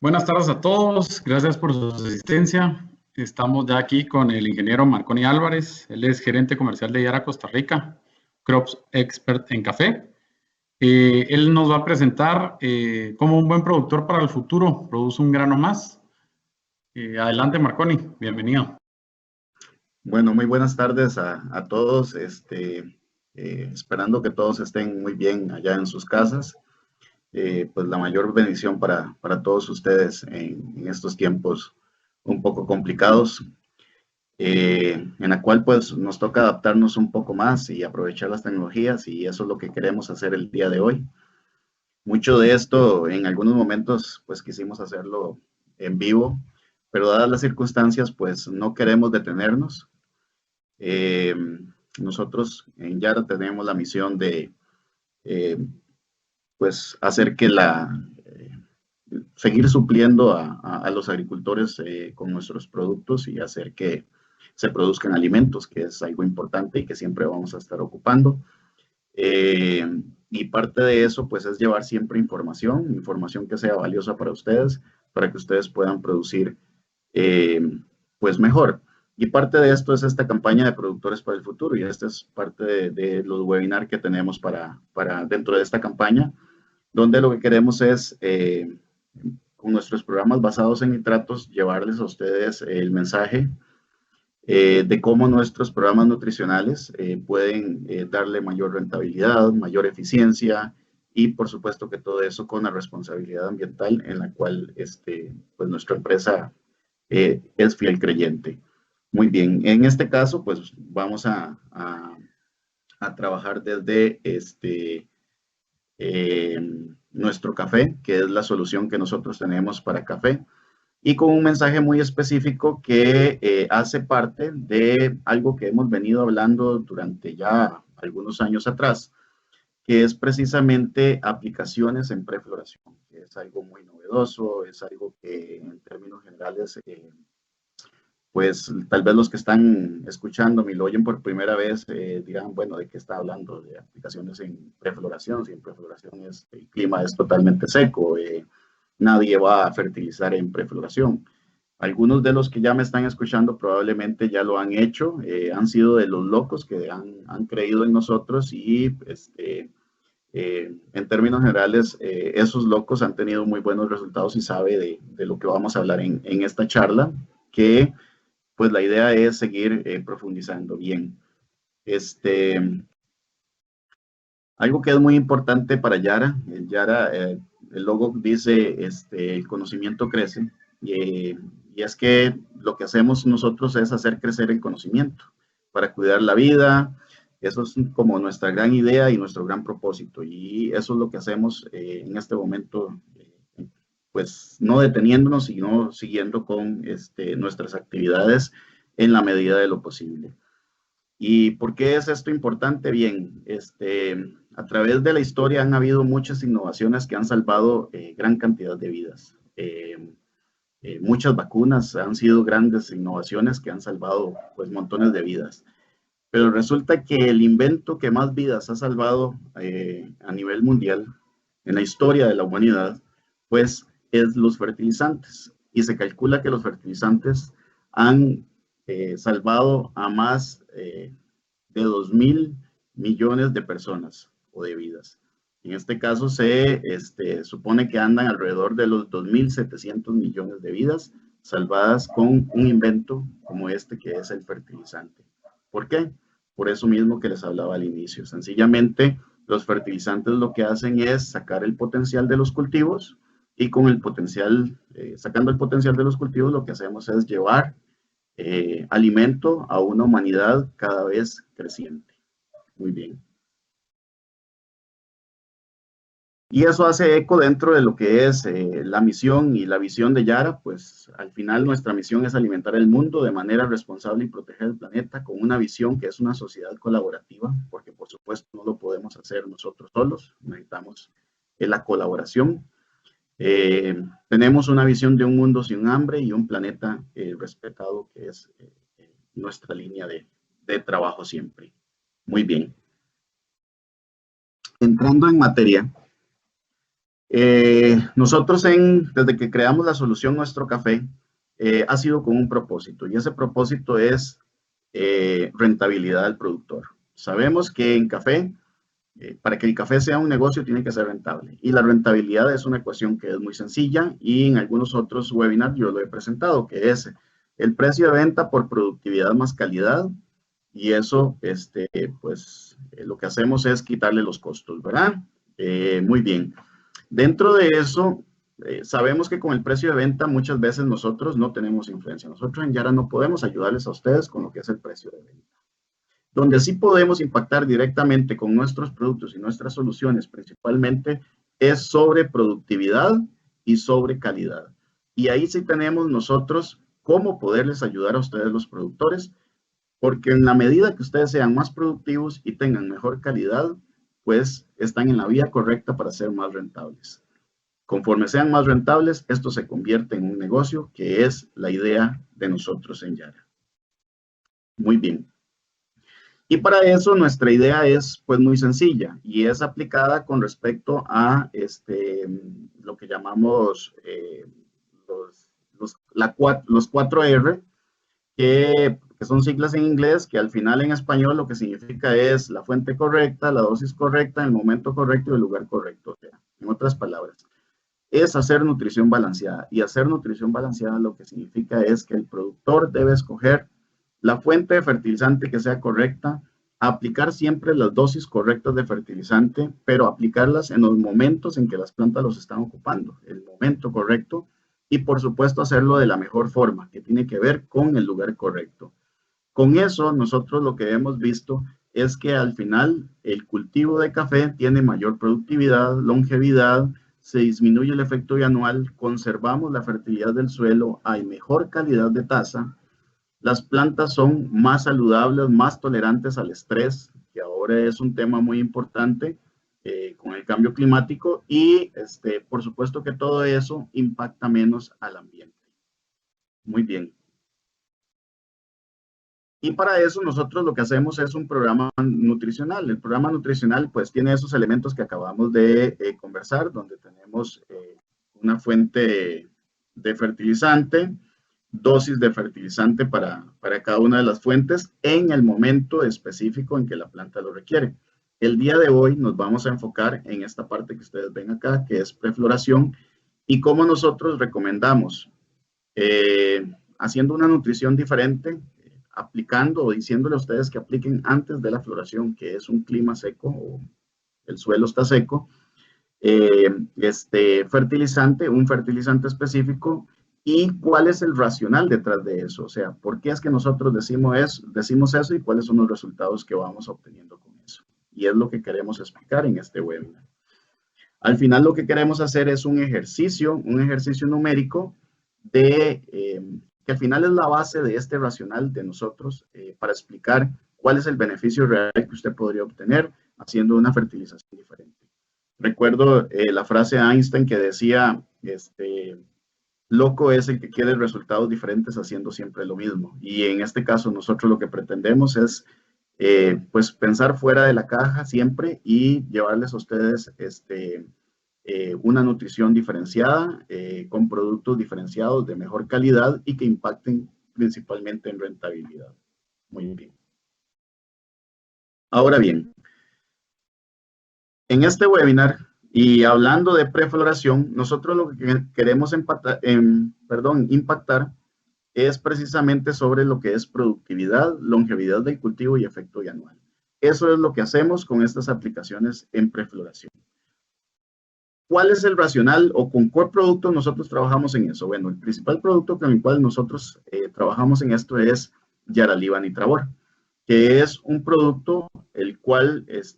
Buenas tardes a todos, gracias por su asistencia. Estamos ya aquí con el ingeniero Marconi Álvarez, él es gerente comercial de Yara Costa Rica, Crops Expert en café. Él nos va a presentar cómo un buen productor para el futuro produce un grano más. Adelante Marconi, bienvenido. Bueno, muy buenas tardes a todos, esperando que todos estén muy bien allá en sus casas. Pues la mayor bendición para todos ustedes en estos tiempos un poco complicados, en la cual pues nos toca adaptarnos un poco más y aprovechar las tecnologías, y eso es lo que queremos hacer el día de hoy. Mucho de esto en algunos momentos pues quisimos hacerlo en vivo, pero dadas las circunstancias pues no queremos detenernos. Eh, Nosotros en Yara tenemos la misión de eh, pues hacer que seguir supliendo a los agricultores con nuestros productos y hacer que se produzcan alimentos, que es algo importante y que siempre vamos a estar ocupando. Eh, y parte de eso pues es llevar siempre información que sea valiosa para que ustedes puedan producir eh, pues mejor. Y parte de esto es esta campaña de Productores para el Futuro, y esta es parte de los webinars que tenemos para dentro de esta campaña, donde lo que queremos es, con nuestros programas basados en nitratos, llevarles a ustedes el mensaje de cómo nuestros programas nutricionales pueden darle mayor rentabilidad, mayor eficiencia, y por supuesto que todo eso con la responsabilidad ambiental en la cual pues nuestra empresa es fiel creyente. Muy bien, en este caso, pues vamos a trabajar desde eh, nuestro café, que es la solución que nosotros tenemos para café, y con un mensaje muy específico que hace parte de algo que hemos venido hablando durante ya algunos años atrás, que es precisamente aplicaciones en prefloración, que es algo muy novedoso, es algo que en términos generales pues tal vez los que están escuchando y lo oyen por primera vez dirán, bueno, ¿de qué está hablando? De aplicaciones en prefloración. Si en prefloración el clima es totalmente seco, nadie va a fertilizar en prefloración. Algunos de los que ya me están escuchando probablemente ya lo han hecho, han sido de los locos que han creído en nosotros, y en términos generales esos locos han tenido muy buenos resultados y sabe de lo que vamos a hablar en esta charla, que pues la idea es seguir profundizando bien. Algo que es muy importante para Yara, el logo dice, el conocimiento crece, y es que lo que hacemos nosotros es hacer crecer el conocimiento para cuidar la vida. Eso es como nuestra gran idea y nuestro gran propósito, y eso es lo que hacemos en este momento, pues no deteniéndonos, sino siguiendo con nuestras actividades en la medida de lo posible. ¿Y por qué es esto importante? Bien, a través de la historia han habido muchas innovaciones que han salvado gran cantidad de vidas. Muchas vacunas han sido grandes innovaciones que han salvado pues montones de vidas. Pero resulta que el invento que más vidas ha salvado a nivel mundial en la historia de la humanidad, pues es los fertilizantes. Y se calcula que los fertilizantes han salvado a más de 2.000 millones de personas o de vidas. En este caso se supone que andan alrededor de los 2.700 millones de vidas salvadas con un invento como este, que es el fertilizante. ¿Por qué? Por eso mismo que les hablaba al inicio. Sencillamente, los fertilizantes lo que hacen es sacar el potencial de los cultivos, y con el potencial, sacando el potencial de los cultivos, lo que hacemos es llevar alimento a una humanidad cada vez creciente. Muy bien. Y eso hace eco dentro de lo que es la misión y la visión de Yara. Pues al final nuestra misión es alimentar el mundo de manera responsable y proteger el planeta con una visión que es una sociedad colaborativa, porque por supuesto no lo podemos hacer nosotros solos, necesitamos la colaboración. Tenemos una visión de un mundo sin hambre y un planeta respetado, que es nuestra línea de trabajo siempre. Muy bien. Entrando en materia, Nosotros desde que creamos la solución Nuestro Café, ha sido con un propósito, y ese propósito es rentabilidad del productor. Sabemos que en café, para que el café sea un negocio, tiene que ser rentable. Y la rentabilidad es una ecuación que es muy sencilla, y en algunos otros webinars yo lo he presentado, que es el precio de venta por productividad más calidad. Y eso, pues, lo que hacemos es quitarle los costos, ¿verdad? Muy bien. Dentro de eso, sabemos que con el precio de venta muchas veces nosotros no tenemos influencia. Nosotros en Yara no podemos ayudarles a ustedes con lo que es el precio de venta. Donde sí podemos impactar directamente con nuestros productos y nuestras soluciones principalmente es sobre productividad y sobre calidad. Y ahí sí tenemos nosotros cómo poderles ayudar a ustedes los productores, porque en la medida que ustedes sean más productivos y tengan mejor calidad, pues están en la vía correcta para ser más rentables. Conforme sean más rentables, esto se convierte en un negocio, que es la idea de nosotros en Yara. Muy bien. Y para eso nuestra idea es pues muy sencilla, y es aplicada con respecto a lo que llamamos los 4R, que son siglas en inglés, que al final en español lo que significa es la fuente correcta, la dosis correcta, el momento correcto y el lugar correcto. O sea, en otras palabras, es hacer nutrición balanceada. Y hacer nutrición balanceada lo que significa es que el productor debe escoger la fuente de fertilizante que sea correcta, aplicar siempre las dosis correctas de fertilizante, pero aplicarlas en los momentos en que las plantas los están ocupando, el momento correcto, y por supuesto hacerlo de la mejor forma, que tiene que ver con el lugar correcto. Con eso, nosotros lo que hemos visto es que al final el cultivo de café tiene mayor productividad, longevidad, se disminuye el efecto bianual, conservamos la fertilidad del suelo, hay mejor calidad de taza, las plantas son más saludables, más tolerantes al estrés, que ahora es un tema muy importante con el cambio climático, y por supuesto que todo eso impacta menos al ambiente. Muy bien. Y para eso nosotros lo que hacemos es un programa nutricional. El programa nutricional pues tiene esos elementos que acabamos de conversar, donde tenemos una fuente de fertilizante, dosis de fertilizante para cada una de las fuentes en el momento específico en que la planta lo requiere. El día de hoy nos vamos a enfocar en esta parte que ustedes ven acá, que es prefloración, y cómo nosotros recomendamos, haciendo una nutrición diferente, aplicando o diciéndole a ustedes que apliquen antes de la floración, que es un clima seco o el suelo está seco, fertilizante, un fertilizante específico, y cuál es el racional detrás de eso. O sea, ¿por qué es que nosotros decimos eso, y cuáles son los resultados que vamos obteniendo con eso? Y es lo que queremos explicar en este webinar. Al final lo que queremos hacer es un ejercicio numérico que al final es la base de este racional de nosotros para explicar cuál es el beneficio real que usted podría obtener haciendo una fertilización diferente. Recuerdo la frase de Einstein que decía, loco es el que quiere resultados diferentes haciendo siempre lo mismo. Y en este caso nosotros lo que pretendemos es pues pensar fuera de la caja siempre y llevarles a ustedes una nutrición diferenciada con productos diferenciados de mejor calidad y que impacten principalmente en rentabilidad. Muy bien. Ahora bien, en este webinar y hablando de prefloración, nosotros lo que queremos impactar es precisamente sobre lo que es productividad, longevidad del cultivo y efecto bianual. Eso es lo que hacemos con estas aplicaciones en prefloración. ¿Cuál es el racional o con cuál producto nosotros trabajamos en eso? Bueno, el principal producto con el cual nosotros trabajamos en esto es Yaraliva Nitravor, que es un producto el cual es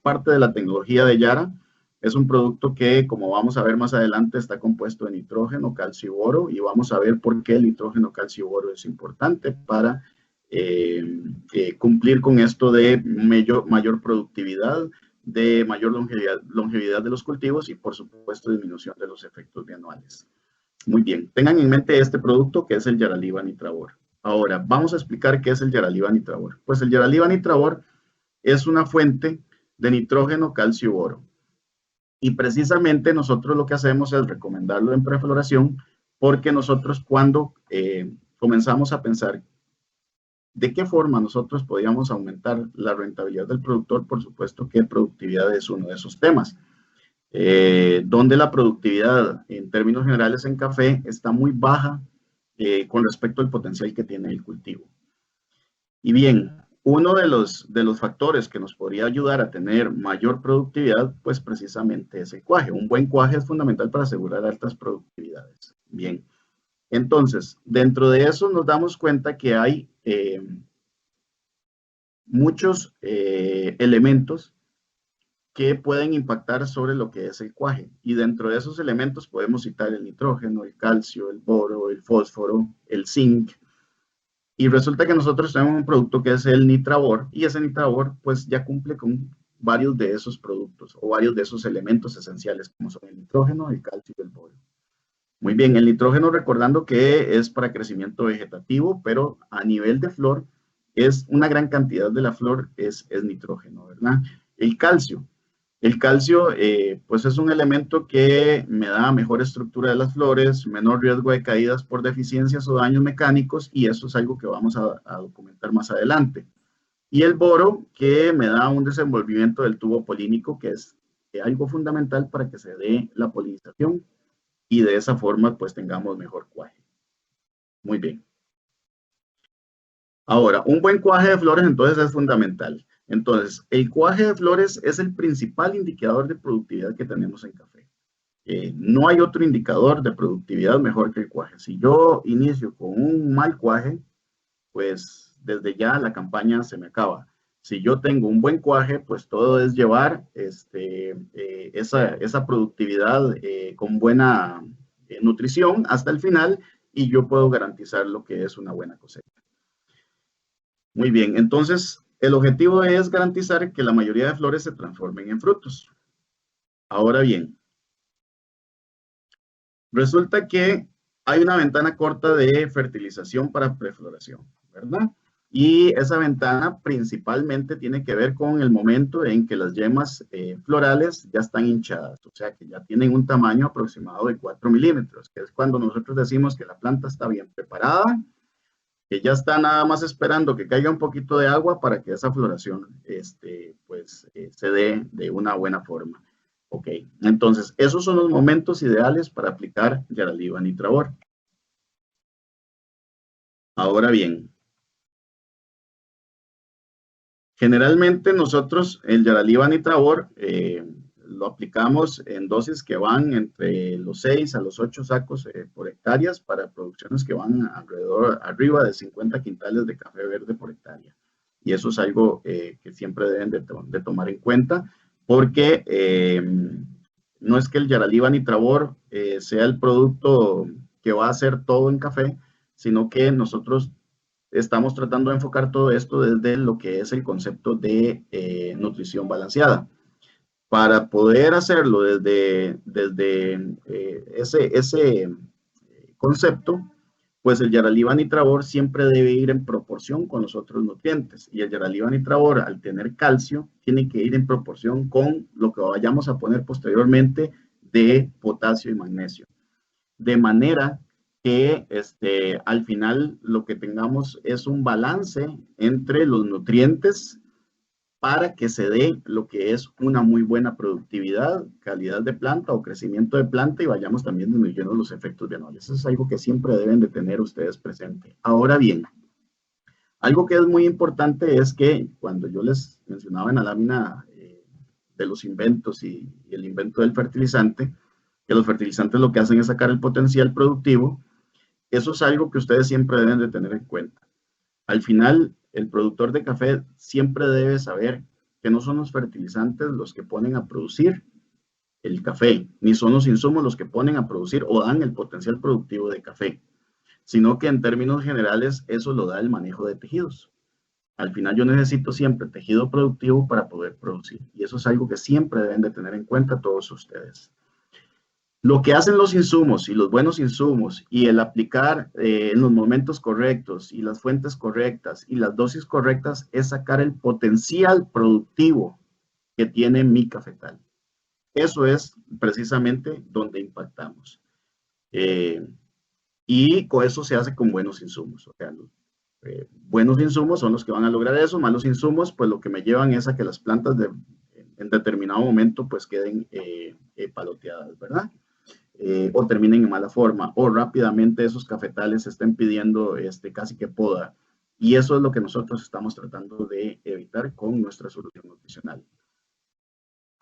parte de la tecnología de Yara. Es un producto que, como vamos a ver más adelante, está compuesto de nitrógeno, calcio y boro, y vamos a ver por qué el nitrógeno, calcio y boro es importante para cumplir con esto de mayor productividad, de mayor longevidad de los cultivos y, por supuesto, disminución de los efectos bianuales. Muy bien, tengan en mente este producto que es el Yaraliva Nitravor. Ahora, vamos a explicar qué es el Yaraliva Nitravor. Pues el Yaraliva Nitravor es una fuente de nitrógeno, calcio y boro. Y precisamente nosotros lo que hacemos es recomendarlo en prefloración, porque nosotros cuando comenzamos a pensar de qué forma nosotros podíamos aumentar la rentabilidad del productor, por supuesto que productividad es uno de esos temas, donde la productividad en términos generales en café está muy baja con respecto al potencial que tiene el cultivo. Y bien, uno de los factores que nos podría ayudar a tener mayor productividad, pues precisamente es el cuaje. Un buen cuaje es fundamental para asegurar altas productividades. Bien, entonces, dentro de eso nos damos cuenta que hay muchos elementos que pueden impactar sobre lo que es el cuaje. Y dentro de esos elementos podemos citar el nitrógeno, el calcio, el boro, el fósforo, el zinc. Y resulta que nosotros tenemos un producto que es el Nitrabor, y ese Nitrabor pues ya cumple con varios de esos productos o varios de esos elementos esenciales, como son el nitrógeno, el calcio y el boro. Muy bien, el nitrógeno, recordando que es para crecimiento vegetativo, pero a nivel de flor es una gran cantidad de la flor es nitrógeno, ¿verdad? El calcio, pues es un elemento que me da mejor estructura de las flores, menor riesgo de caídas por deficiencias o daños mecánicos, y eso es algo que vamos a documentar más adelante. Y el boro, que me da un desenvolvimiento del tubo polínico, que es algo fundamental para que se dé la polinización y de esa forma pues tengamos mejor cuaje. Muy bien. Ahora, un buen cuaje de flores entonces es fundamental. Entonces, el cuaje de flores es el principal indicador de productividad que tenemos en café. No hay otro indicador de productividad mejor que el cuaje. Si yo inicio con un mal cuaje, pues desde ya la campaña se me acaba. Si yo tengo un buen cuaje, pues todo es llevar esa productividad con buena nutrición hasta el final, y yo puedo garantizar lo que es una buena cosecha. Muy bien, entonces el objetivo es garantizar que la mayoría de flores se transformen en frutos. Ahora bien, resulta que hay una ventana corta de fertilización para prefloración, ¿verdad? Y esa ventana principalmente tiene que ver con el momento en que las yemas florales ya están hinchadas, o sea que ya tienen un tamaño aproximado de 4 milímetros, que es cuando nosotros decimos que la planta está bien preparada, que ya está nada más esperando que caiga un poquito de agua para que esa floración se dé de una buena forma. Ok, entonces esos son los momentos ideales para aplicar Yaraliva Nitrabor. Ahora bien, generalmente nosotros el Yaraliva Nitrabor lo aplicamos en dosis que van entre los 6 a los 8 sacos por hectáreas para producciones que van arriba de 50 quintales de café verde por hectárea. Y eso es algo que siempre deben de tomar en cuenta, porque no es que el Yaraliva Nitrabor sea el producto que va a hacer todo en café, sino que nosotros estamos tratando de enfocar todo esto desde lo que es el concepto de nutrición balanceada. Para poder hacerlo desde ese concepto, pues el Yaraliva Nitrabor siempre debe ir en proporción con los otros nutrientes. Y el Yaraliva Nitrabor, al tener calcio, tiene que ir en proporción con lo que vayamos a poner posteriormente de potasio y magnesio. De manera que al final lo que tengamos es un balance entre los nutrientes para que se dé lo que es una muy buena productividad, calidad de planta o crecimiento de planta, y vayamos también disminuyendo los efectos bianuales. Eso es algo que siempre deben de tener ustedes presente. Ahora bien, algo que es muy importante es que cuando yo les mencionaba en la lámina de los inventos y el invento del fertilizante, que los fertilizantes lo que hacen es sacar el potencial productivo, eso es algo que ustedes siempre deben de tener en cuenta. Al final, el productor de café siempre debe saber que no son los fertilizantes los que ponen a producir el café, ni son los insumos los que ponen a producir o dan el potencial productivo de café, sino que en términos generales eso lo da el manejo de tejidos. Al final yo necesito siempre tejido productivo para poder producir, y eso es algo que siempre deben de tener en cuenta todos ustedes. Lo que hacen los insumos y los buenos insumos y el aplicar en los momentos correctos y las fuentes correctas y las dosis correctas es sacar el potencial productivo que tiene mi cafetal. Eso es precisamente donde impactamos. Y con eso se hace con buenos insumos. O sea, buenos insumos son los que van a lograr eso, malos insumos, pues lo que me llevan es a que las plantas en determinado momento pues queden paloteadas, ¿verdad? O terminen en mala forma, o rápidamente esos cafetales estén pidiendo casi que poda. Y eso es lo que nosotros estamos tratando de evitar con nuestra solución nutricional.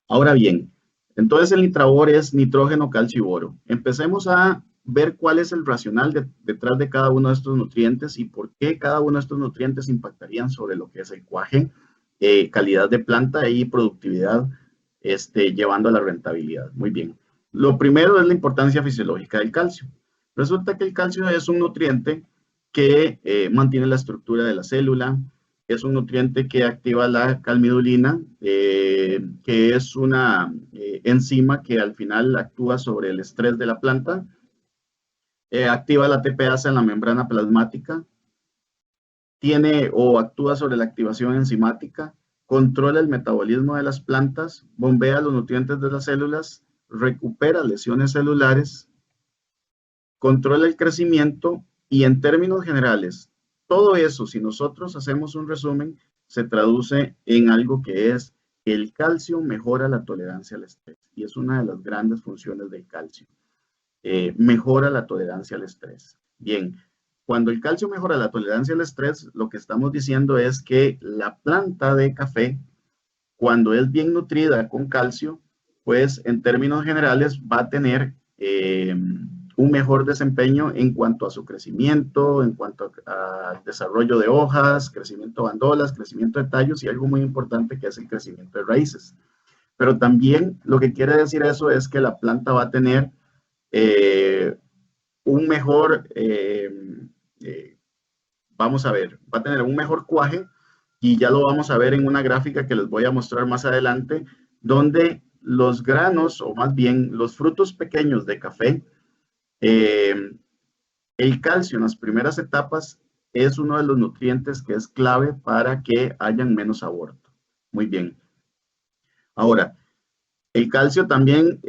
Ahora bien, entonces el Nitrabor es nitrógeno, calcio y boro. Empecemos a ver cuál es el racional detrás de cada uno de estos nutrientes y por qué cada uno de estos nutrientes impactarían sobre lo que es el cuaje, calidad de planta y productividad, llevando a la rentabilidad. Muy bien. Lo primero es la importancia fisiológica del calcio. Resulta que el calcio es un nutriente que mantiene la estructura de la célula, es un nutriente que activa la calmidulina, que es una enzima que al final actúa sobre el estrés de la planta, activa la TPasa en la membrana plasmática, tiene o actúa sobre la activación enzimática, controla el metabolismo de las plantas, bombea los nutrientes de las células, recupera lesiones celulares, controla el crecimiento y en términos generales, todo eso, si nosotros hacemos un resumen, se traduce en algo que es el calcio mejora la tolerancia al estrés y es una de las grandes funciones del calcio. Mejora la tolerancia al estrés. Bien, cuando el calcio mejora la tolerancia al estrés, lo que estamos diciendo es que la planta de café, cuando es bien nutrida con calcio, pues en términos generales va a tener un mejor desempeño en cuanto a su crecimiento, en cuanto al desarrollo de hojas, crecimiento de bandolas, crecimiento de tallos y algo muy importante que es el crecimiento de raíces. Pero también lo que quiere decir eso es que la planta va a tener un mejor, vamos a ver, va a tener un mejor cuaje y ya lo vamos a ver en una gráfica que les voy a mostrar más adelante, donde los granos, o más bien los frutos pequeños de café, el calcio en las primeras etapas es uno de los nutrientes que es clave para que hayan menos aborto. Muy bien. Ahora, el calcio también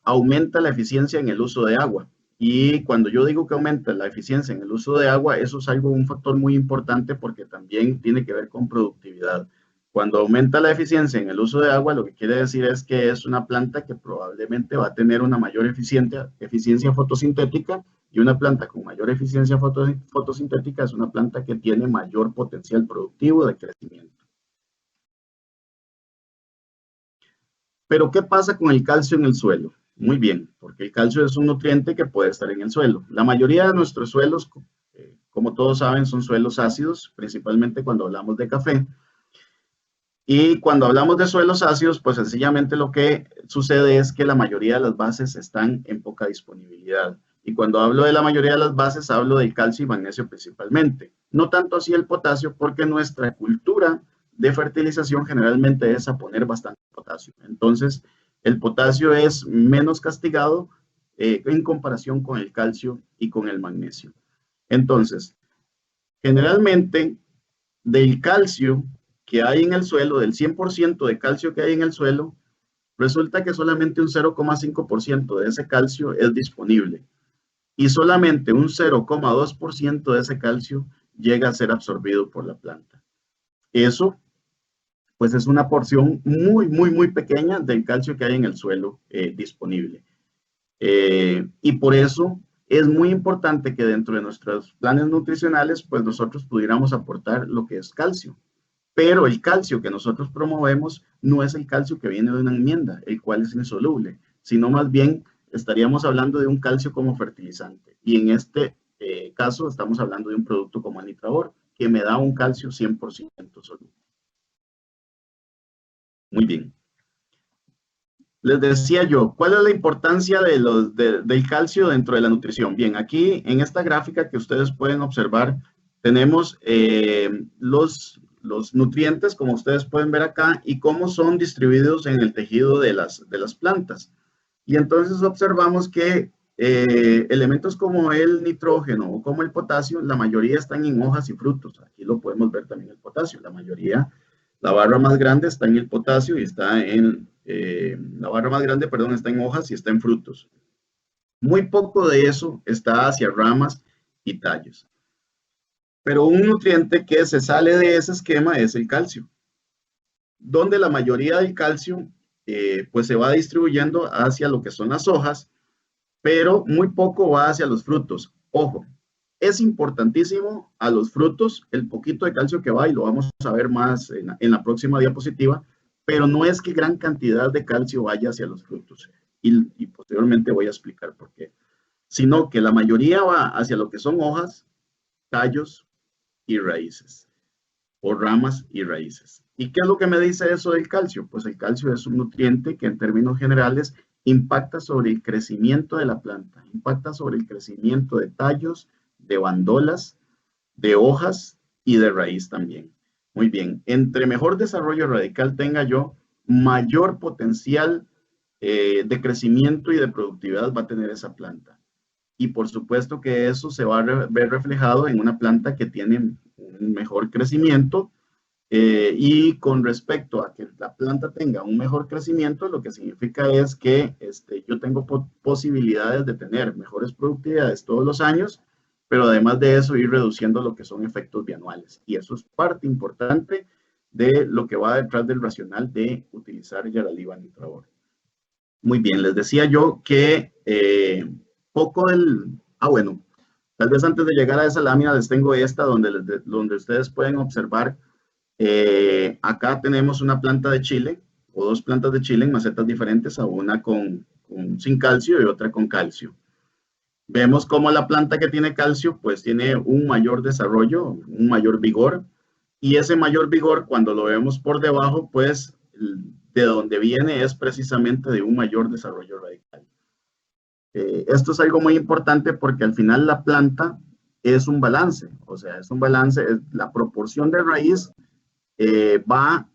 aumenta la eficiencia en el uso de agua. Y cuando yo digo que aumenta la eficiencia en el uso de agua, eso es un factor muy importante porque también tiene que ver con productividad. Cuando aumenta la eficiencia en el uso de agua, lo que quiere decir es que es una planta que probablemente va a tener una mayor eficiencia fotosintética, y una planta con mayor eficiencia fotosintética es una planta que tiene mayor potencial productivo de crecimiento. Pero, ¿qué pasa con el calcio en el suelo? Muy bien, porque el calcio es un nutriente que puede estar en el suelo. La mayoría de nuestros suelos, como todos saben, son suelos ácidos, principalmente cuando hablamos de café. Y cuando hablamos de suelos ácidos, pues sencillamente lo que sucede es que la mayoría de las bases están en poca disponibilidad. Y cuando hablo de la mayoría de las bases, hablo del calcio y magnesio principalmente. No tanto así el potasio, porque nuestra cultura de fertilización generalmente es a poner bastante potasio. Entonces, el potasio es menos castigado en comparación con el calcio y con el magnesio. Entonces, generalmente, del calcio que hay en el suelo, del 100% de calcio que hay en el suelo, resulta que solamente un 0,5% de ese calcio es disponible y solamente un 0,2% de ese calcio llega a ser absorbido por la planta. Eso, pues es una porción muy, muy, muy pequeña del calcio que hay en el suelo disponible. Y por eso es muy importante que dentro de nuestros planes nutricionales, pues nosotros pudiéramos aportar lo que es calcio. Pero el calcio que nosotros promovemos no es el calcio que viene de una enmienda, el cual es insoluble, sino más bien estaríamos hablando de un calcio como fertilizante. Y en este caso estamos hablando de un producto como el Nitrabor, que me da un calcio 100% soluble. Muy bien. Les decía yo, ¿cuál es la importancia del calcio dentro de la nutrición? Bien, aquí en esta gráfica que ustedes pueden observar, tenemos los nutrientes, como ustedes pueden ver acá, y cómo son distribuidos en el tejido de las plantas. Y entonces observamos que elementos como el nitrógeno o como el potasio, la mayoría están en hojas y frutos. Aquí lo podemos ver también el potasio. La La barra más grande está en el potasio y está en, la barra más grande, perdón, está en hojas y está en frutos. Muy poco de eso está hacia ramas y tallos. Pero un nutriente que se sale de ese esquema es el calcio, donde la mayoría del calcio pues se va distribuyendo hacia lo que son las hojas, pero muy poco va hacia los frutos. Ojo, es importantísimo a los frutos el poquito de calcio que va, y lo vamos a ver más en la próxima diapositiva, pero no es que gran cantidad de calcio vaya hacia los frutos, y posteriormente voy a explicar por qué, sino que la mayoría va hacia lo que son hojas, tallos y raíces, o ramas y raíces. ¿Y qué es lo que me dice eso del calcio? Pues el calcio es un nutriente que en términos generales impacta sobre el crecimiento de la planta, impacta sobre el crecimiento de tallos, de bandolas, de hojas y de raíz también. Muy bien, entre mejor desarrollo radical tenga yo, mayor potencial de crecimiento y de productividad va a tener esa planta. Y por supuesto que eso se va a ver reflejado en una planta que tiene un mejor crecimiento, y con respecto a que la planta tenga un mejor crecimiento, lo que significa es que yo tengo posibilidades de tener mejores productividades todos los años, pero además de eso ir reduciendo lo que son efectos bianuales. Y eso es parte importante de lo que va detrás del racional de utilizar Yaraliva Nitrabor. Muy bien, les decía yo que poco del... bueno, tal vez antes de llegar a esa lámina les tengo esta donde ustedes pueden observar. Acá tenemos una planta de chile, o dos plantas de chile en macetas diferentes, a una sin calcio y otra con calcio. Vemos cómo la planta que tiene calcio pues tiene un mayor desarrollo, un mayor vigor, y ese mayor vigor cuando lo vemos por debajo pues de donde viene es precisamente de un mayor desarrollo radical. Esto es algo muy importante porque al final la planta es un balance, o sea, es un balance, la proporción de raíz va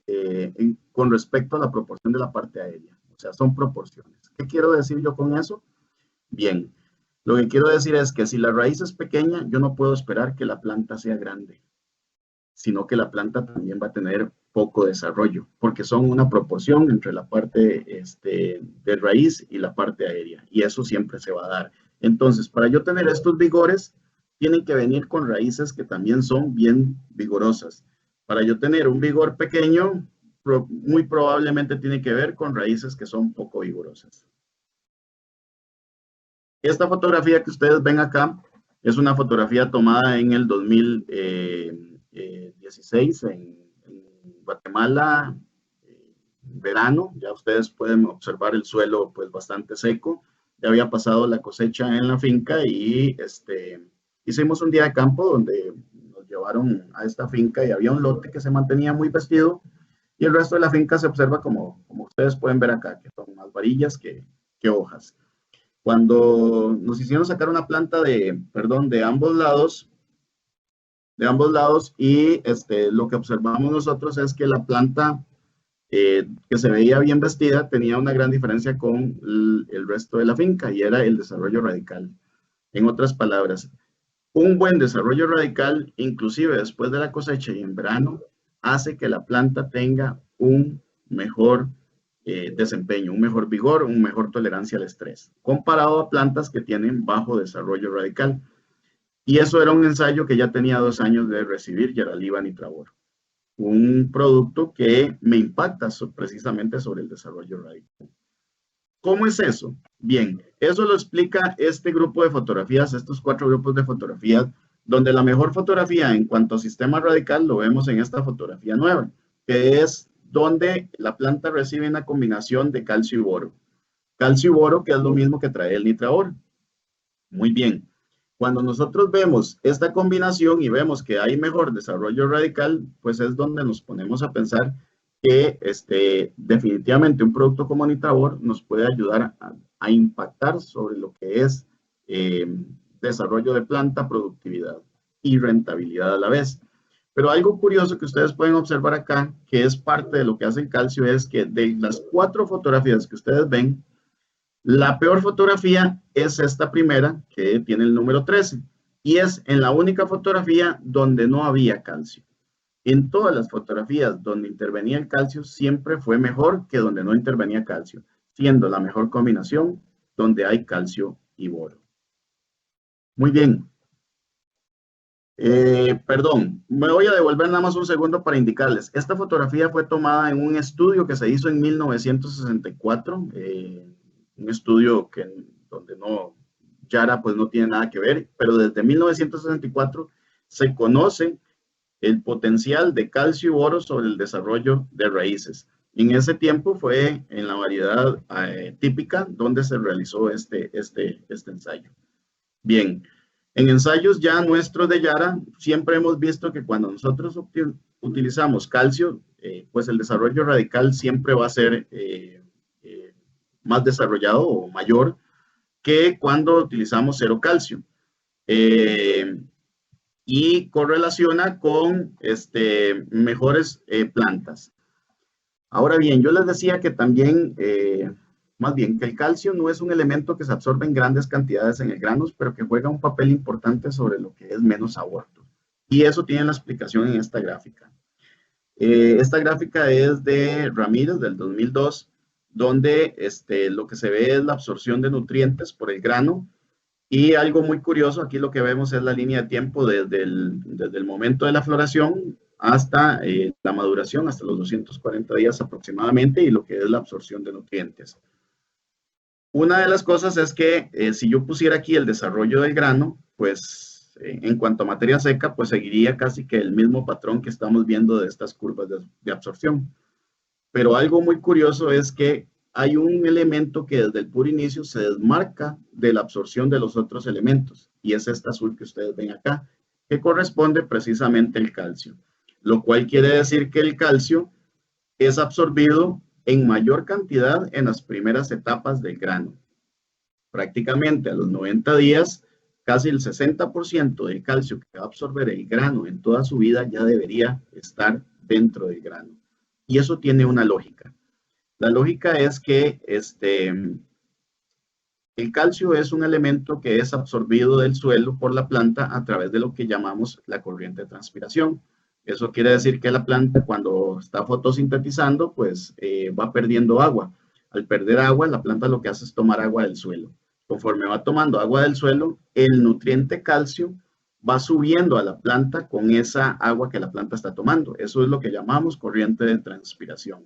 con respecto a la proporción de la parte aérea, o sea, son proporciones. ¿Qué quiero decir yo con eso? Bien, lo que quiero decir es que si la raíz es pequeña, yo no puedo esperar que la planta sea grande, sino que la planta también va a tener poco desarrollo, porque son una proporción entre la parte de raíz y la parte aérea, y eso siempre se va a dar. Entonces, para yo tener estos vigores, tienen que venir con raíces que también son bien vigorosas. Para yo tener un vigor pequeño, muy probablemente tiene que ver con raíces que son poco vigorosas. Esta fotografía que ustedes ven acá es una fotografía tomada en el 2016 en Guatemala, verano. Ya ustedes pueden observar el suelo pues bastante seco. Ya había pasado la cosecha en la finca y hicimos un día de campo donde nos llevaron a esta finca y había un lote que se mantenía muy vestido y el resto de la finca se observa como ustedes pueden ver acá, que son más varillas que hojas. Cuando nos hicieron sacar una planta de ambos lados, y lo que observamos nosotros es que la planta que se veía bien vestida tenía una gran diferencia con el resto de la finca y era el desarrollo radical. En otras palabras, un buen desarrollo radical, inclusive después de la cosecha y en verano, hace que la planta tenga un mejor desempeño, un mejor vigor, una mejor tolerancia al estrés, comparado a plantas que tienen bajo desarrollo radical. Y eso era un ensayo que ya tenía 2 años de recibir Yaraliva Nitrabor, un producto que me impacta precisamente sobre el desarrollo radical. ¿Cómo es eso? Bien, eso lo explica este grupo de fotografías, estos 4 grupos de fotografías, donde la mejor fotografía en cuanto a sistema radical lo vemos en esta fotografía nueva, que es donde la planta recibe una combinación de calcio y boro. Calcio y boro, que es lo mismo que trae el Nitrabor. Muy bien. Cuando nosotros vemos esta combinación y vemos que hay mejor desarrollo radical, pues es donde nos ponemos a pensar que definitivamente un producto como Nitrabor nos puede ayudar a impactar sobre lo que es desarrollo de planta, productividad y rentabilidad a la vez. Pero algo curioso que ustedes pueden observar acá, que es parte de lo que hace el calcio, es que de las 4 fotografías que ustedes ven, la peor fotografía es esta primera, que tiene el número 13, y es en la única fotografía donde no había calcio. en todas las fotografías donde intervenía el calcio siempre fue mejor que donde no intervenía calcio, siendo la mejor combinación donde hay calcio y boro. Muy bien. Perdón, me voy a devolver nada más un segundo para indicarles. Esta fotografía fue tomada en un estudio que se hizo en 1964, un estudio donde no, Yara pues no tiene nada que ver, pero desde 1964 se conoce el potencial de calcio y boro sobre el desarrollo de raíces. En ese tiempo fue en la variedad típica donde se realizó este ensayo. Bien, en ensayos ya nuestros de Yara, siempre hemos visto que cuando nosotros utilizamos calcio, pues el desarrollo radical siempre va a ser más desarrollado o mayor que cuando utilizamos cero calcio. Y correlaciona con mejores plantas. Ahora bien, yo les decía que también, más bien, que el calcio no es un elemento que se absorbe en grandes cantidades en el grano, pero que juega un papel importante sobre lo que es menos aborto. Y eso tiene la explicación en esta gráfica. Esta gráfica es de Ramírez del 2002, donde lo que se ve es la absorción de nutrientes por el grano. Y algo muy curioso, aquí lo que vemos es la línea de tiempo desde el momento de la floración hasta la maduración, hasta los 240 días aproximadamente, y lo que es la absorción de nutrientes. Una de las cosas es que si yo pusiera aquí el desarrollo del grano, pues en cuanto a materia seca, pues seguiría casi que el mismo patrón que estamos viendo de estas curvas de absorción. Pero algo muy curioso es que hay un elemento que desde el puro inicio se desmarca de la absorción de los otros elementos, y es este azul que ustedes ven acá, que corresponde precisamente al calcio, lo cual quiere decir que el calcio es absorbido en mayor cantidad en las primeras etapas del grano. Prácticamente a los 90 días, casi el 60% del calcio que va a absorber el grano en toda su vida ya debería estar dentro del grano. Y eso tiene una lógica. La lógica es que el calcio es un elemento que es absorbido del suelo por la planta a través de lo que llamamos la corriente de transpiración. Eso quiere decir que la planta cuando está fotosintetizando, pues va perdiendo agua. Al perder agua, la planta lo que hace es tomar agua del suelo. Conforme va tomando agua del suelo, el nutriente calcio va subiendo a la planta con esa agua que la planta está tomando. Eso es lo que llamamos corriente de transpiración.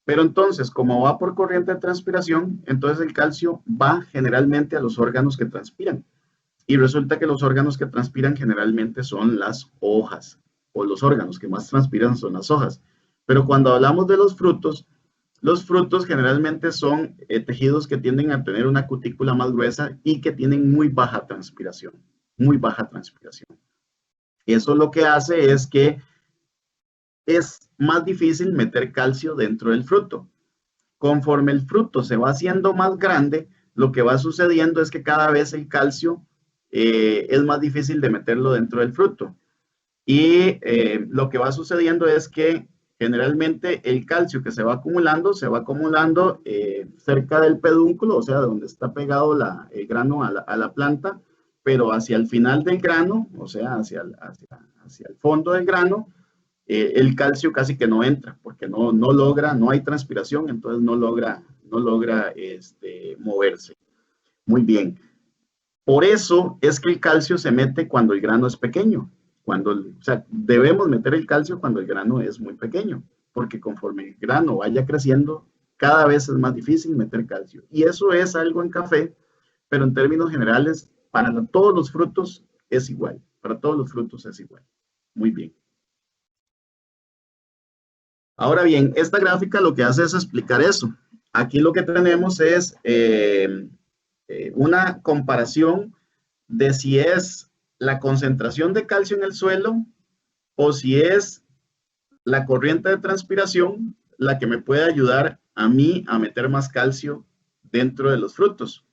Pero entonces, como va por corriente de transpiración, entonces el calcio va generalmente a los órganos que transpiran. Y resulta que los órganos que transpiran generalmente son las hojas, o los órganos que más transpiran son las hojas. Pero cuando hablamos de los frutos generalmente son tejidos que tienden a tener una cutícula más gruesa y que tienen muy baja transpiración, muy baja transpiración. Eso lo que hace es que es más difícil meter calcio dentro del fruto. Conforme el fruto se va haciendo más grande, lo que va sucediendo es que cada vez el calcio es más difícil de meterlo dentro del fruto. Y lo que va sucediendo es que generalmente el calcio que se va acumulando cerca del pedúnculo, o sea, donde está pegado el grano a la planta, pero hacia el final del grano, o sea, hacia el fondo del grano, el calcio casi que no entra, porque no logra, no hay transpiración, entonces no logra moverse. Muy bien. Por eso es que el calcio se mete cuando el grano es pequeño. O sea, debemos meter el calcio cuando el grano es muy pequeño, porque conforme el grano vaya creciendo, cada vez es más difícil meter calcio. Y eso es algo en café, pero en términos generales, para todos los frutos es igual. Para todos los frutos es igual. Muy bien. Ahora bien, esta gráfica lo que hace es explicar eso. Aquí lo que tenemos es una comparación de si es la concentración de calcio en el suelo o si es la corriente de transpiración la que me puede ayudar a mí a meter más calcio dentro de los frutos.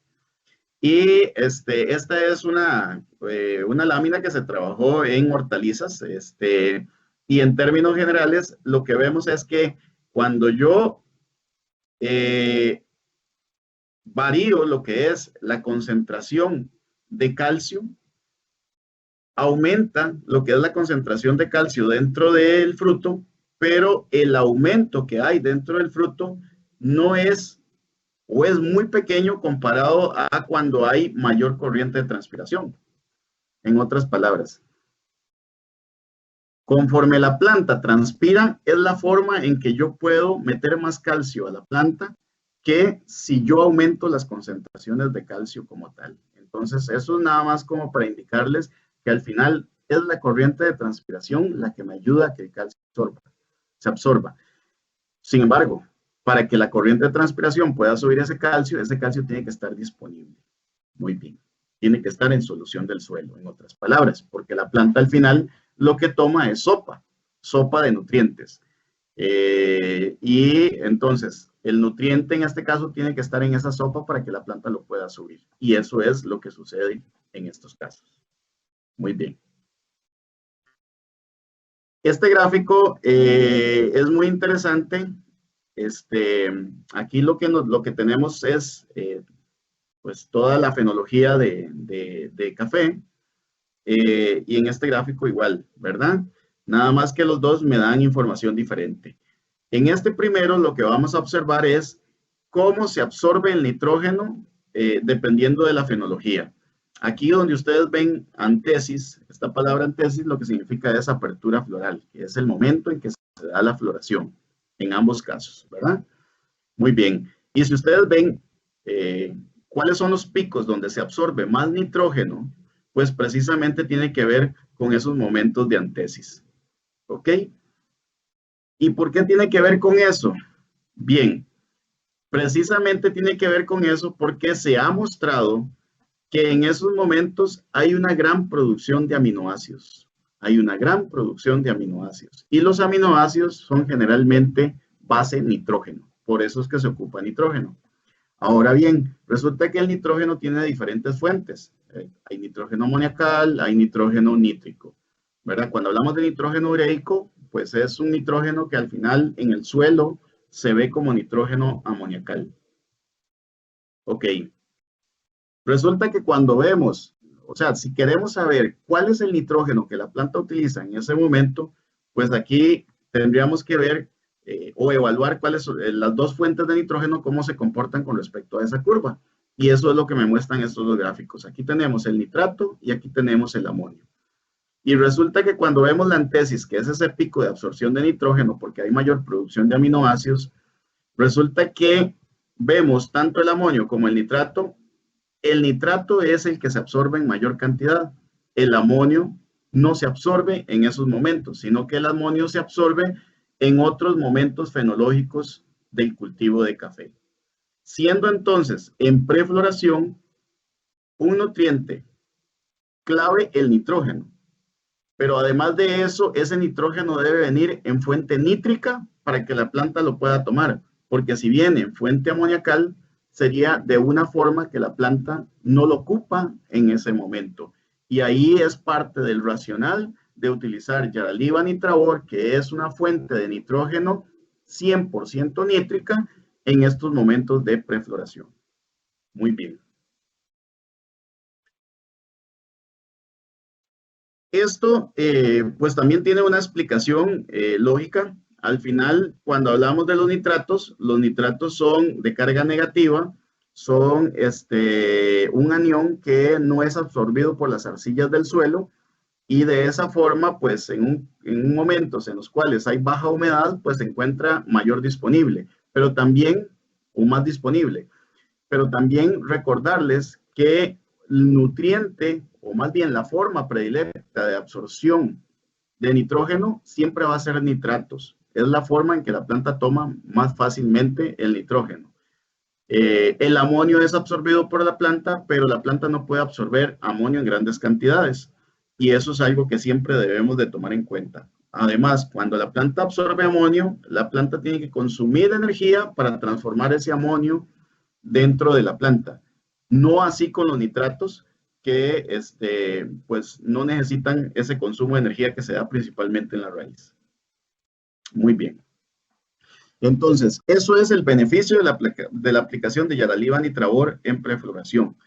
Y esta es una lámina que se trabajó en hortalizas, y en términos generales, lo que vemos es que cuando yo varío lo que es la concentración de calcio, aumenta lo que es la concentración de calcio dentro del fruto, pero el aumento que hay dentro del fruto no es o es muy pequeño comparado a cuando hay mayor corriente de transpiración. En otras palabras, conforme la planta transpira, es la forma en que yo puedo meter más calcio a la planta que si yo aumento las concentraciones de calcio como tal. Entonces, eso es nada más como para indicarles que al final es la corriente de transpiración la que me ayuda a que el calcio se absorba. Sin embargo, para que la corriente de transpiración pueda subir ese calcio tiene que estar disponible. Muy bien. Tiene que estar en solución del suelo, en otras palabras, porque la planta al final lo que toma es sopa de nutrientes. Y entonces, el nutriente en este caso tiene que estar en esa sopa para que la planta lo pueda subir. Y eso es lo que sucede en estos casos. Muy bien. Este gráfico es muy interesante. Aquí lo que tenemos es pues toda la fenología de café. Y en este gráfico igual, ¿verdad? Nada más que los dos me dan información diferente. En este primero lo que vamos a observar es cómo se absorbe el nitrógeno dependiendo de la fenología. Aquí donde ustedes ven antesis, esta palabra antesis lo que significa es apertura floral, que es el momento en que se da la floración, en ambos casos, ¿verdad? Muy bien. Y si ustedes ven cuáles son los picos donde se absorbe más nitrógeno, pues precisamente tiene que ver con esos momentos de antesis. ¿Ok? ¿Y por qué tiene que ver con eso? Bien, precisamente tiene que ver con eso porque se ha mostrado que en esos momentos hay una gran producción de aminoácidos. Hay una gran producción de aminoácidos. Y los aminoácidos son generalmente base nitrógeno. Por eso es que se ocupa nitrógeno. Ahora bien, resulta que el nitrógeno tiene diferentes fuentes. Hay nitrógeno amoniacal, hay nitrógeno nítrico, ¿verdad? Cuando hablamos de nitrógeno ureico, pues es un nitrógeno que al final en el suelo se ve como nitrógeno amoniacal. Ok. Resulta que cuando vemos, o sea, si queremos saber cuál es el nitrógeno que la planta utiliza en ese momento, pues aquí tendríamos que ver o evaluar cuáles son las dos fuentes de nitrógeno, cómo se comportan con respecto a esa curva. Y eso es lo que me muestran estos dos gráficos. Aquí tenemos el nitrato y aquí tenemos el amonio. Y resulta que cuando vemos la antesis, que es ese pico de absorción de nitrógeno, porque hay mayor producción de aminoácidos, resulta que vemos tanto el amonio como el nitrato. El nitrato es el que se absorbe en mayor cantidad. El amonio no se absorbe en esos momentos, sino que el amonio se absorbe en otros momentos fenológicos del cultivo de café. Siendo entonces en prefloración un nutriente clave el nitrógeno. Pero además de eso, ese nitrógeno debe venir en fuente nítrica para que la planta lo pueda tomar. Porque si viene en fuente amoniacal, sería de una forma que la planta no lo ocupa en ese momento. Y ahí es parte del racional de utilizar Yaraliva Nitravor, que es una fuente de nitrógeno 100% nítrica en estos momentos de prefloración. Muy bien. Esto pues también tiene una explicación lógica. Al final, cuando hablamos de los nitratos son de carga negativa, son un anión que no es absorbido por las arcillas del suelo y de esa forma, pues en momentos en los cuales hay baja humedad, pues se encuentra mayor disponible, pero también, o más disponible. Pero también recordarles que el nutriente, o más bien la forma predilecta de absorción de nitrógeno, siempre va a ser nitratos. Es la forma en que la planta toma más fácilmente el nitrógeno. El amonio es absorbido por la planta, pero la planta no puede absorber amonio en grandes cantidades. Y eso es algo que siempre debemos de tomar en cuenta. Además, cuando la planta absorbe amonio, la planta tiene que consumir energía para transformar ese amonio dentro de la planta. No así con los nitratos, que pues no necesitan ese consumo de energía que se da principalmente en la raíz. Muy bien. Entonces, eso es el beneficio de la aplicación de Yaraliva Nitravor en prefloración,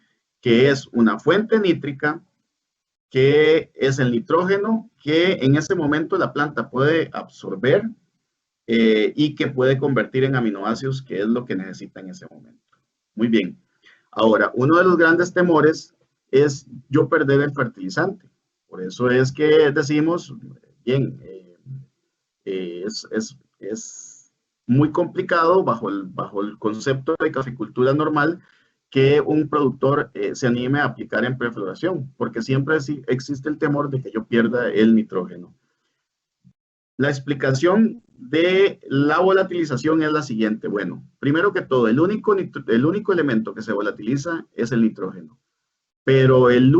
que es una fuente nítrica que es el nitrógeno que en ese momento la planta puede absorber y que puede convertir en aminoácidos, que es lo que necesita en ese momento. Muy bien. Ahora, uno de los grandes temores es yo perder el fertilizante. Por eso es que decimos, bien, es muy complicado bajo el concepto de caficultura normal que un productor se anime a aplicar en prefloración, porque siempre existe el temor de que yo pierda el nitrógeno. La explicación de la volatilización es la siguiente. Bueno, primero que todo, el único elemento que se volatiliza es el nitrógeno, pero el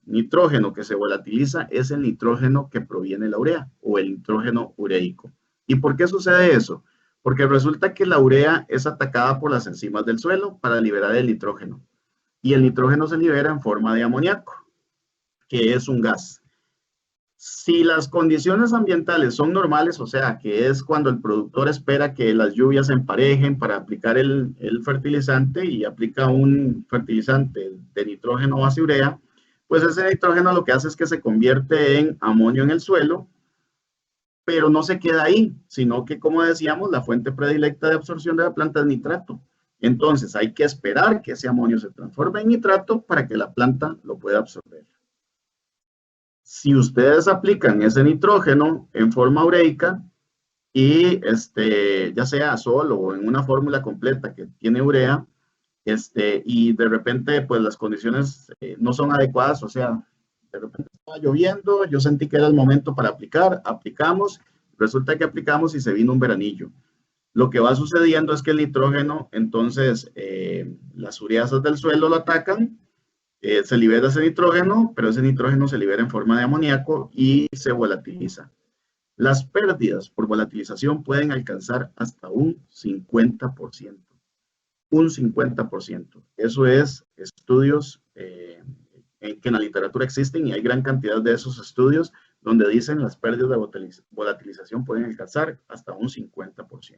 nitrógeno que se volatiliza es el nitrógeno que proviene de la urea o el nitrógeno ureico. ¿Y por qué sucede eso? Porque resulta que la urea es atacada por las enzimas del suelo para liberar el nitrógeno. Y el nitrógeno se libera en forma de amoníaco, que es un gas. Si las condiciones ambientales son normales, o sea, que es cuando el productor espera que las lluvias se emparejen para aplicar el fertilizante y aplica un fertilizante de nitrógeno base urea, pues ese nitrógeno lo que hace es que se convierte en amonio en el suelo, pero no se queda ahí, sino que, como decíamos, la fuente predilecta de absorción de la planta es nitrato. Entonces hay que esperar que ese amonio se transforme en nitrato para que la planta lo pueda absorber. Si ustedes aplican ese nitrógeno en forma ureica y ya sea solo o en una fórmula completa que tiene urea, y de repente pues las condiciones no son adecuadas, o sea, de repente estaba lloviendo, yo sentí que era el momento para aplicar, aplicamos, resulta que aplicamos y se vino un veranillo. Lo que va sucediendo es que el nitrógeno, entonces las ureasas del suelo lo atacan, se libera ese nitrógeno, pero ese nitrógeno se libera en forma de amoníaco y se volatiliza. Las pérdidas por volatilización pueden alcanzar hasta un 50%. Un 50%. Eso es estudios que en la literatura existen y hay gran cantidad de esos estudios donde dicen las pérdidas de volatilización pueden alcanzar hasta un 50%.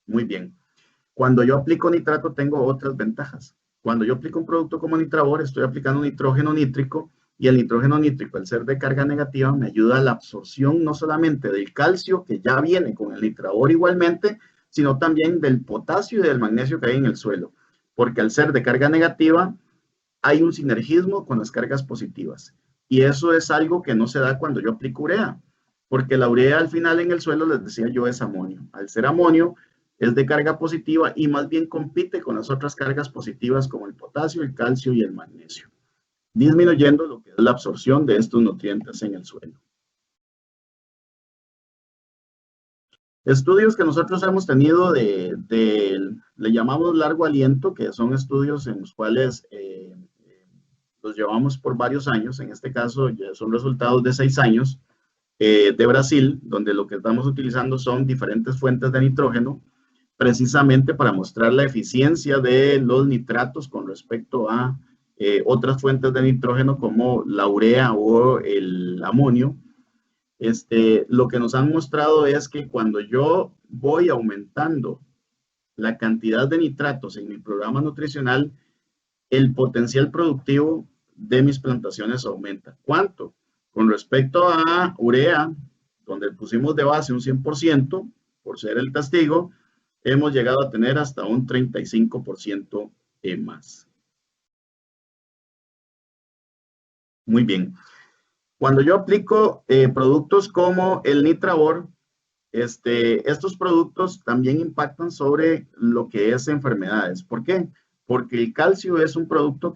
Muy bien. Cuando yo aplico nitrato tengo otras ventajas. Cuando yo aplico un producto como Nitrabor, estoy aplicando nitrógeno nítrico y el nitrógeno nítrico, al ser de carga negativa, me ayuda a la absorción no solamente del calcio, que ya viene con el Nitrabor igualmente, sino también del potasio y del magnesio que hay en el suelo. Porque al ser de carga negativa, hay un sinergismo con las cargas positivas. Y eso es algo que no se da cuando yo aplico urea. Porque la urea al final en el suelo, les decía yo, es amonio. Al ser amonio, es de carga positiva y más bien compite con las otras cargas positivas como el potasio, el calcio y el magnesio, disminuyendo lo que es la absorción de estos nutrientes en el suelo. Estudios que nosotros hemos tenido le llamamos largo aliento, que son estudios en los cuales los llevamos por varios años, en este caso ya son resultados de 6 años, de Brasil, donde lo que estamos utilizando son diferentes fuentes de nitrógeno, precisamente para mostrar la eficiencia de los nitratos con respecto a otras fuentes de nitrógeno como la urea o el amonio. Lo que nos han mostrado es que cuando yo voy aumentando la cantidad de nitratos en mi programa nutricional, el potencial productivo de mis plantaciones aumenta. ¿Cuánto? Con respecto a urea, donde pusimos de base un 100%, por ser el castigo, hemos llegado a tener hasta un 35% más. Muy bien. Cuando yo aplico productos como el Nitrabor, estos productos también impactan sobre lo que es enfermedades. ¿Por qué? Porque el calcio es un producto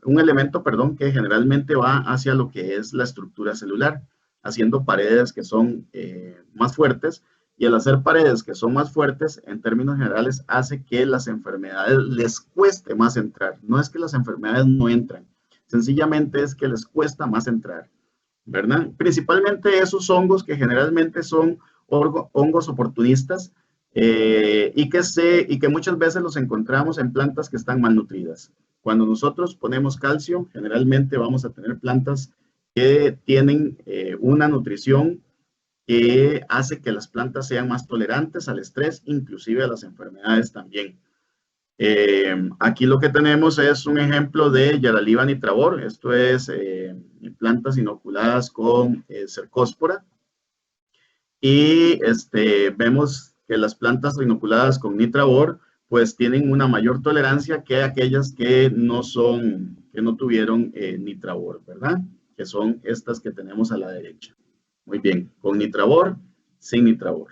un elemento, perdón, que generalmente va hacia lo que es la estructura celular, haciendo paredes que son más fuertes. Y al hacer paredes que son más fuertes, en términos generales, hace que las enfermedades les cueste más entrar. No es que las enfermedades no entran, sencillamente es que les cuesta más entrar, ¿verdad? Principalmente esos hongos que generalmente son hongos oportunistas y que muchas veces los encontramos en plantas que están malnutridas. Cuando nosotros ponemos calcio, generalmente vamos a tener plantas que tienen una nutrición que hace que las plantas sean más tolerantes al estrés, inclusive a las enfermedades también. Aquí lo que tenemos es un ejemplo de Yaraliva nitrabor. Esto es plantas inoculadas con cercóspora. Y vemos que las plantas inoculadas con nitrabor pues tienen una mayor tolerancia que aquellas que no tuvieron nitrabor, ¿verdad? Que son estas que tenemos a la derecha. Muy bien, con nitrabor, sin nitrabor.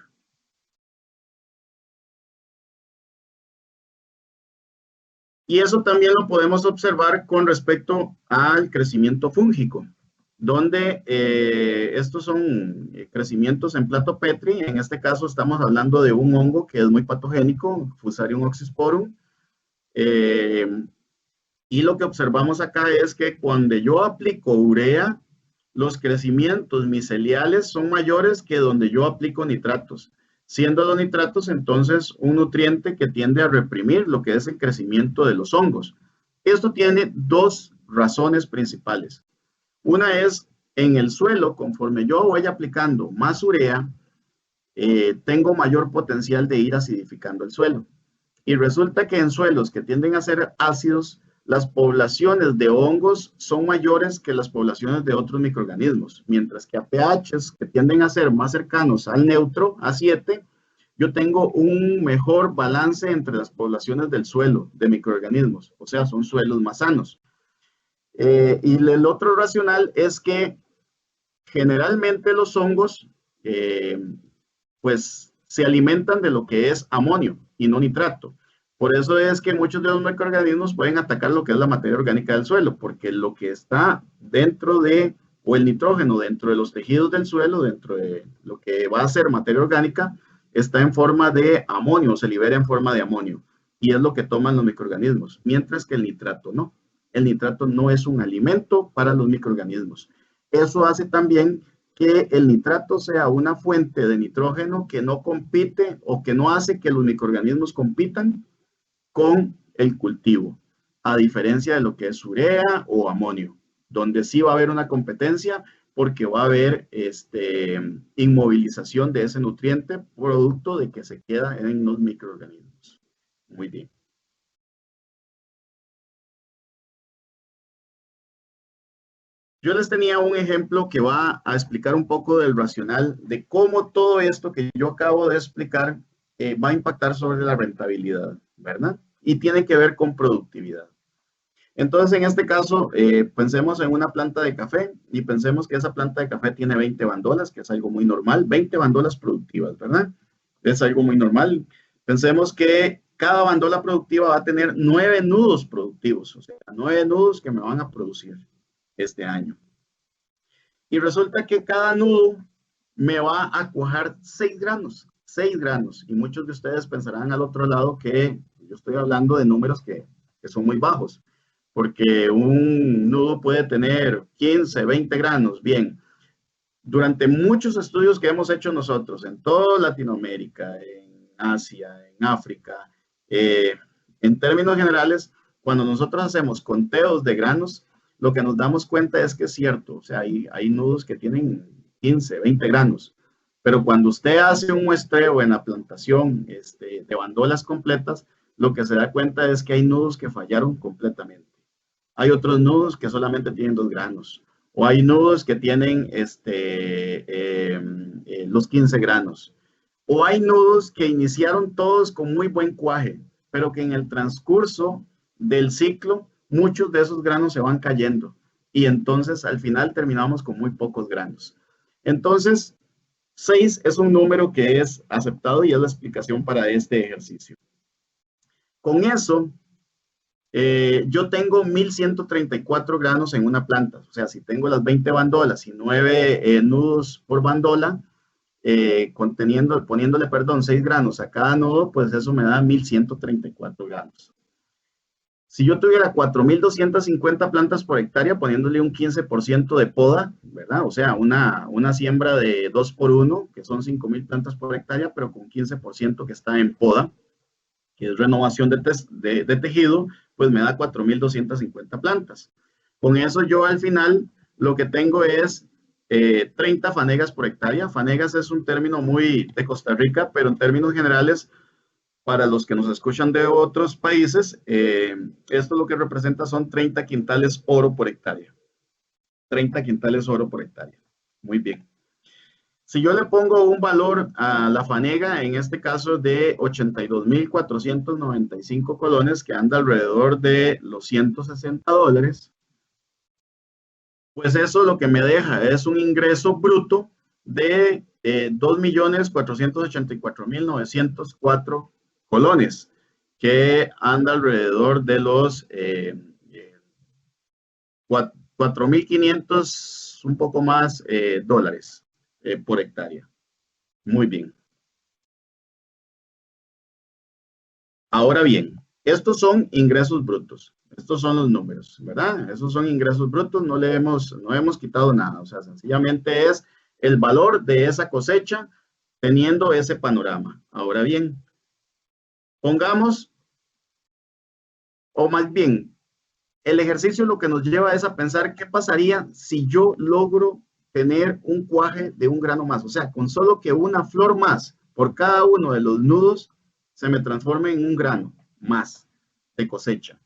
Y eso también lo podemos observar con respecto al crecimiento fúngico, donde estos son crecimientos en plato Petri. En este caso estamos hablando de un hongo que es muy patogénico, Fusarium oxysporum. Y lo que observamos acá es que cuando yo aplico urea, los crecimientos miceliales son mayores que donde yo aplico nitratos, siendo los nitratos entonces un nutriente que tiende a reprimir lo que es el crecimiento de los hongos. Esto tiene dos razones principales. Una es en el suelo, conforme yo voy aplicando más urea, tengo mayor potencial de ir acidificando el suelo. Y resulta que en suelos que tienden a ser ácidos, las poblaciones de hongos son mayores que las poblaciones de otros microorganismos, mientras que a pHs que tienden a ser más cercanos al neutro, a 7, yo tengo un mejor balance entre las poblaciones del suelo de microorganismos, o sea, son suelos más sanos. Y el otro racional es que generalmente los hongos pues se alimentan de lo que es amonio y no nitrato. Por eso es que muchos de los microorganismos pueden atacar lo que es la materia orgánica del suelo, porque lo que está dentro de, o el nitrógeno dentro de los tejidos del suelo, dentro de lo que va a ser materia orgánica, está en forma de amonio, se libera en forma de amonio, y es lo que toman los microorganismos, mientras que el nitrato no. El nitrato no es un alimento para los microorganismos. Eso hace también que el nitrato sea una fuente de nitrógeno que no compite o que no hace que los microorganismos compitan con el cultivo, a diferencia de lo que es urea o amonio, donde sí va a haber una competencia porque va a haber inmovilización de ese nutriente producto de que se queda en los microorganismos. Muy bien. Yo les tenía un ejemplo que va a explicar un poco del racional de cómo todo esto que yo acabo de explicar va a impactar sobre la rentabilidad, ¿verdad? Y tiene que ver con productividad. Entonces, en este caso, pensemos en una planta de café y pensemos que esa planta de café tiene 20 bandolas, que es algo muy normal, 20 bandolas productivas, ¿verdad? Es algo muy normal. Pensemos que cada bandola productiva va a tener 9 nudos productivos, o sea, 9 nudos que me van a producir este año. Y resulta que cada nudo me va a cuajar 6 granos, 6 granos. Y muchos de ustedes pensarán al otro lado que yo estoy hablando de números que son muy bajos, porque un nudo puede tener 15, 20 granos. Bien, durante muchos estudios que hemos hecho nosotros en toda Latinoamérica, en Asia, en África, en términos generales, cuando nosotros hacemos conteos de granos, lo que nos damos cuenta es que es cierto, o sea, hay nudos que tienen 15, 20 granos, pero cuando usted hace un muestreo en la plantación de bandolas completas, lo que se da cuenta es que hay nudos que fallaron completamente. Hay otros nudos que solamente tienen 2 granos, o hay nudos que tienen los 15 granos, o hay nudos que iniciaron todos con muy buen cuaje, pero que en el transcurso del ciclo muchos de esos granos se van cayendo y entonces al final terminamos con muy pocos granos. Entonces, 6 es un número que es aceptado y es la explicación para este ejercicio. Con eso, yo tengo 1134 granos en una planta. O sea, si tengo las 20 bandolas y 9 nudos por bandola, poniéndole 6 granos a cada nudo, pues eso me da 1134 granos. Si yo tuviera 4.250 plantas por hectárea, poniéndole un 15% de poda, ¿verdad? O sea, una siembra de 2 por 1, que son 5.000 plantas por hectárea, pero con 15% que está en poda, que es renovación de tejido, pues me da 4.250 plantas. Con eso yo al final lo que tengo es 30 fanegas por hectárea. Fanegas es un término muy de Costa Rica, pero en términos generales Para los que nos escuchan de otros países, esto lo que representa son 30 quintales oro por hectárea. 30 quintales oro por hectárea. Muy bien. Si yo le pongo un valor a la fanega, en este caso de 82,495 colones, que anda alrededor de los $160, pues eso lo que me deja es un ingreso bruto de 2,484,904 colones, que anda alrededor de los 4,500, un poco más, dólares por hectárea. Muy bien. Ahora bien, estos son ingresos brutos. Estos son los números, ¿verdad? Esos son ingresos brutos, no hemos quitado nada. O sea, sencillamente es el valor de esa cosecha teniendo ese panorama. Ahora bien, pongamos, o más bien, el ejercicio lo que nos lleva es a pensar qué pasaría si yo logro tener un cuaje de un grano más. O sea, con solo que una flor más por cada uno de los nudos se me transforme en un grano más de cosecha.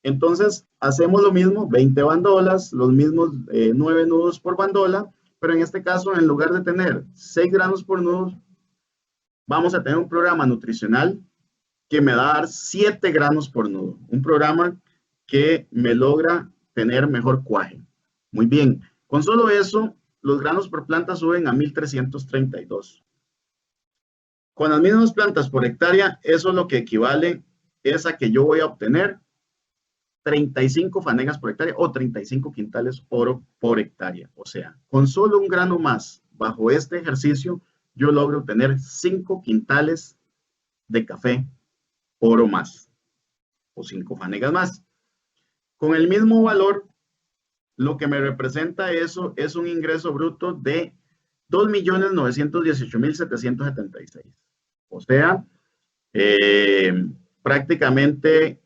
Entonces, hacemos lo mismo, 20 bandolas, los mismos 9 nudos por bandola, pero en este caso, en lugar de tener 6 granos por nudo, vamos a tener un programa nutricional que me va a dar 7 granos por nudo. Un programa que me logra tener mejor cuaje. Muy bien, con solo eso, los granos por planta suben a 1,332. Con las mismas plantas por hectárea, eso lo que equivale es a que yo voy a obtener 35 fanegas por hectárea o 35 quintales oro por hectárea. O sea, con solo un grano más bajo este ejercicio, yo logro obtener 5 quintales de café oro más o 5 fanegas más. Con el mismo valor, lo que me representa eso es un ingreso bruto de 2,918,776. O sea, prácticamente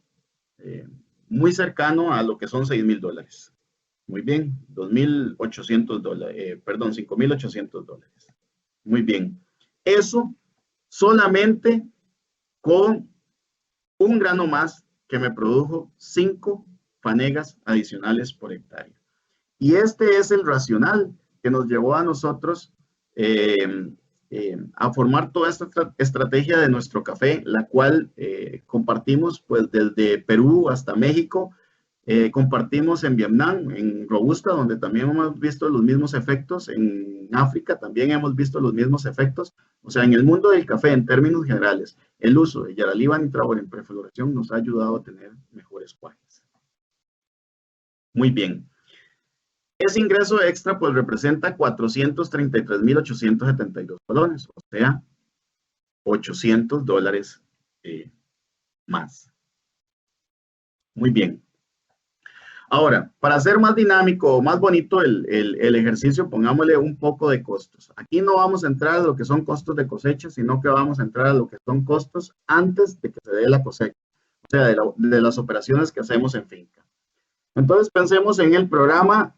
muy cercano a lo que son $6,000. Muy bien, $2,800, perdón, $5,800. Muy bien. Eso solamente con un grano más que me produjo 5 fanegas adicionales por hectárea. Y este es el racional que nos llevó a nosotros a formar toda esta estrategia de nuestro café, la cual compartimos pues desde Perú hasta México, compartimos en Vietnam, en Robusta, donde también hemos visto los mismos efectos, en África también hemos visto los mismos efectos. O sea, en el mundo del café, en términos generales, el uso de Yaraliva Nitrabor en prefloración nos ha ayudado a tener mejores cuajes. Muy bien. Ese ingreso extra pues representa 433,872 colones, o sea, $800 más. Muy bien. Ahora, para hacer más dinámico o más bonito el ejercicio, pongámosle un poco de costos. Aquí no vamos a entrar a lo que son costos de cosecha, sino que vamos a entrar a lo que son costos antes de que se dé la cosecha, o sea, de las operaciones que hacemos en finca. Entonces, pensemos en el programa,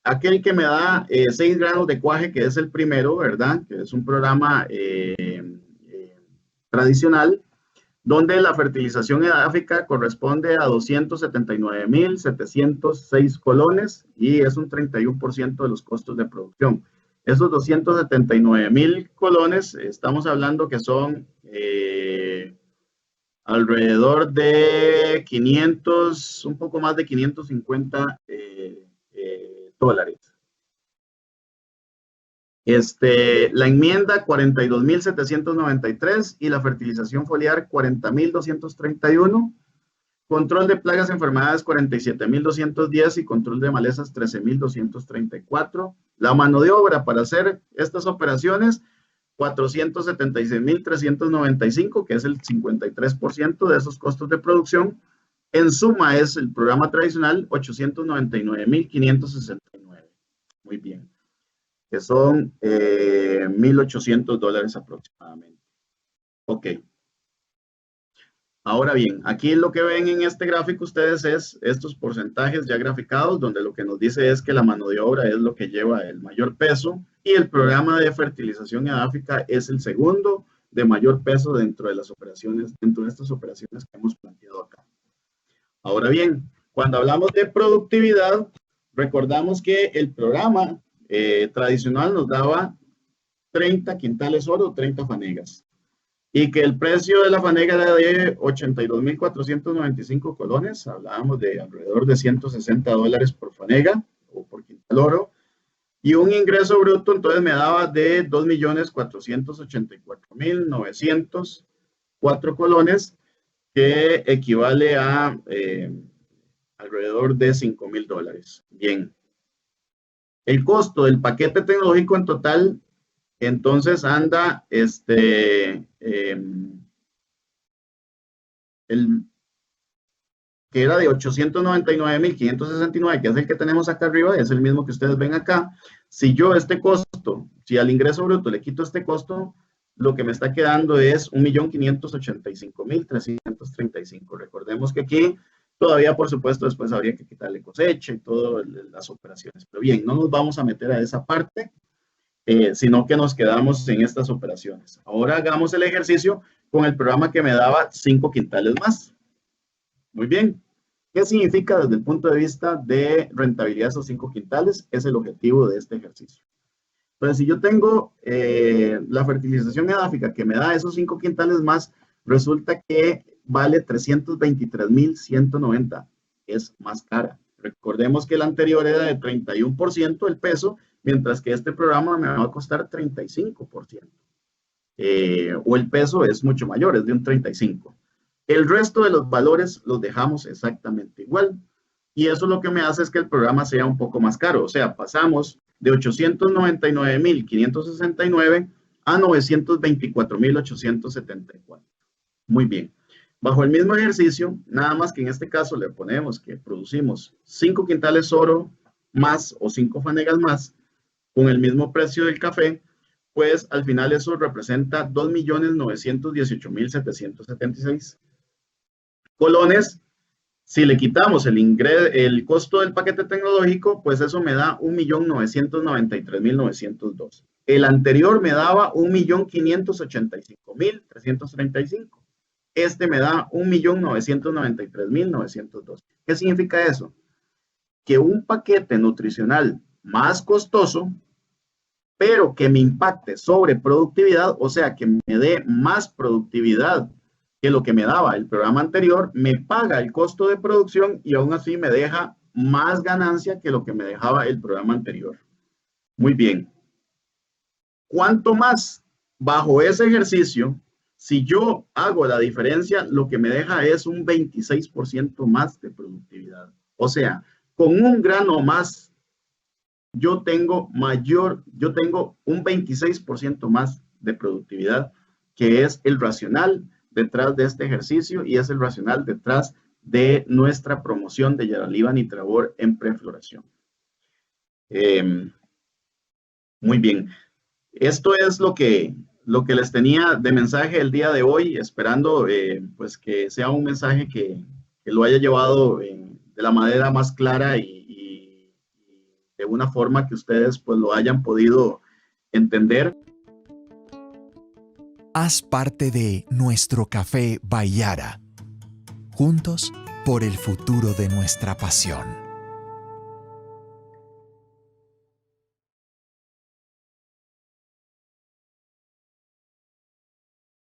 aquel que me da 6 granos de cuaje, que es el primero, ¿verdad? Que es un programa tradicional, donde la fertilización edáfica corresponde a 279,706 colones y es un 31% de los costos de producción. Esos 279,000 colones, estamos hablando que son alrededor de 500, un poco más de 550 dólares. La enmienda 42,793 y la fertilización foliar 40,231. Control de plagas y enfermedades 47,210 y control de malezas 13,234. La mano de obra para hacer estas operaciones 476,395, que es el 53% de esos costos de producción. En suma es el programa tradicional 899,569. Muy bien. Que son $1,800 aproximadamente. Ok. Ahora bien, aquí lo que ven en este gráfico ustedes es estos porcentajes ya graficados, donde lo que nos dice es que la mano de obra es lo que lleva el mayor peso y el programa de fertilización edáfica es el segundo, de mayor peso dentro de las operaciones, dentro de estas operaciones que hemos planteado acá. Ahora bien, cuando hablamos de productividad, recordamos que el programa tradicional nos daba 30 quintales oro, 30 fanegas, y que el precio de la fanega era de 82.495 colones, hablábamos de alrededor de $160 por fanega o por quintal oro, y un ingreso bruto entonces me daba de 2.484.904 colones, que equivale a alrededor de $5.000. Bien, el costo del paquete tecnológico en total, entonces anda, que era de 899.569, que es el que tenemos acá arriba, es el mismo que ustedes ven acá. Si yo este costo, si al ingreso bruto le quito este costo, lo que me está quedando es 1.585.335. Recordemos que aquí todavía, por supuesto, después habría que quitarle cosecha y todas las operaciones. Pero bien, no nos vamos a meter a esa parte, sino que nos quedamos en estas operaciones. Ahora hagamos el ejercicio con el programa que me daba 5 quintales más. Muy bien. ¿Qué significa desde el punto de vista de rentabilidad esos 5 quintales? Es el objetivo de este ejercicio. Entonces, si yo tengo la fertilización edáfica que me da esos 5 quintales más, resulta que vale 323.190. Es más cara. Recordemos que el anterior era de 31% el peso, mientras que este programa me va a costar 35%. O el peso es mucho mayor, es de un 35%. El resto de los valores los dejamos exactamente igual. Y eso lo que me hace es que el programa sea un poco más caro. O sea, pasamos de 899.569 a 924.874. Muy bien. Bajo el mismo ejercicio, nada más que en este caso le ponemos que producimos 5 quintales oro más o 5 fanegas más con el mismo precio del café, pues al final eso representa 2.918.776 colones. Si le quitamos el costo del paquete tecnológico, pues eso me da 1.993.902. El anterior me daba 1.585.335. Este me da 1.993.902. ¿Qué significa eso? Que un paquete nutricional más costoso, pero que me impacte sobre productividad, o sea, que me dé más productividad que lo que me daba el programa anterior, me paga el costo de producción y aún así me deja más ganancia que lo que me dejaba el programa anterior. Muy bien. ¿Cuánto más? Bajo ese ejercicio, si yo hago la diferencia, lo que me deja es un 26% más de productividad. O sea, con un grano más, yo tengo un 26% más de productividad, que es el racional detrás de este ejercicio y es el racional detrás de nuestra promoción de Yaraliva Nitrabor en prefloración. Muy bien. Esto es lo que les tenía de mensaje el día de hoy, esperando pues que sea un mensaje que lo haya llevado de la manera más clara y de una forma que ustedes pues lo hayan podido entender. Haz parte de Nuestro Café by Yara. Juntos por el futuro de nuestra pasión.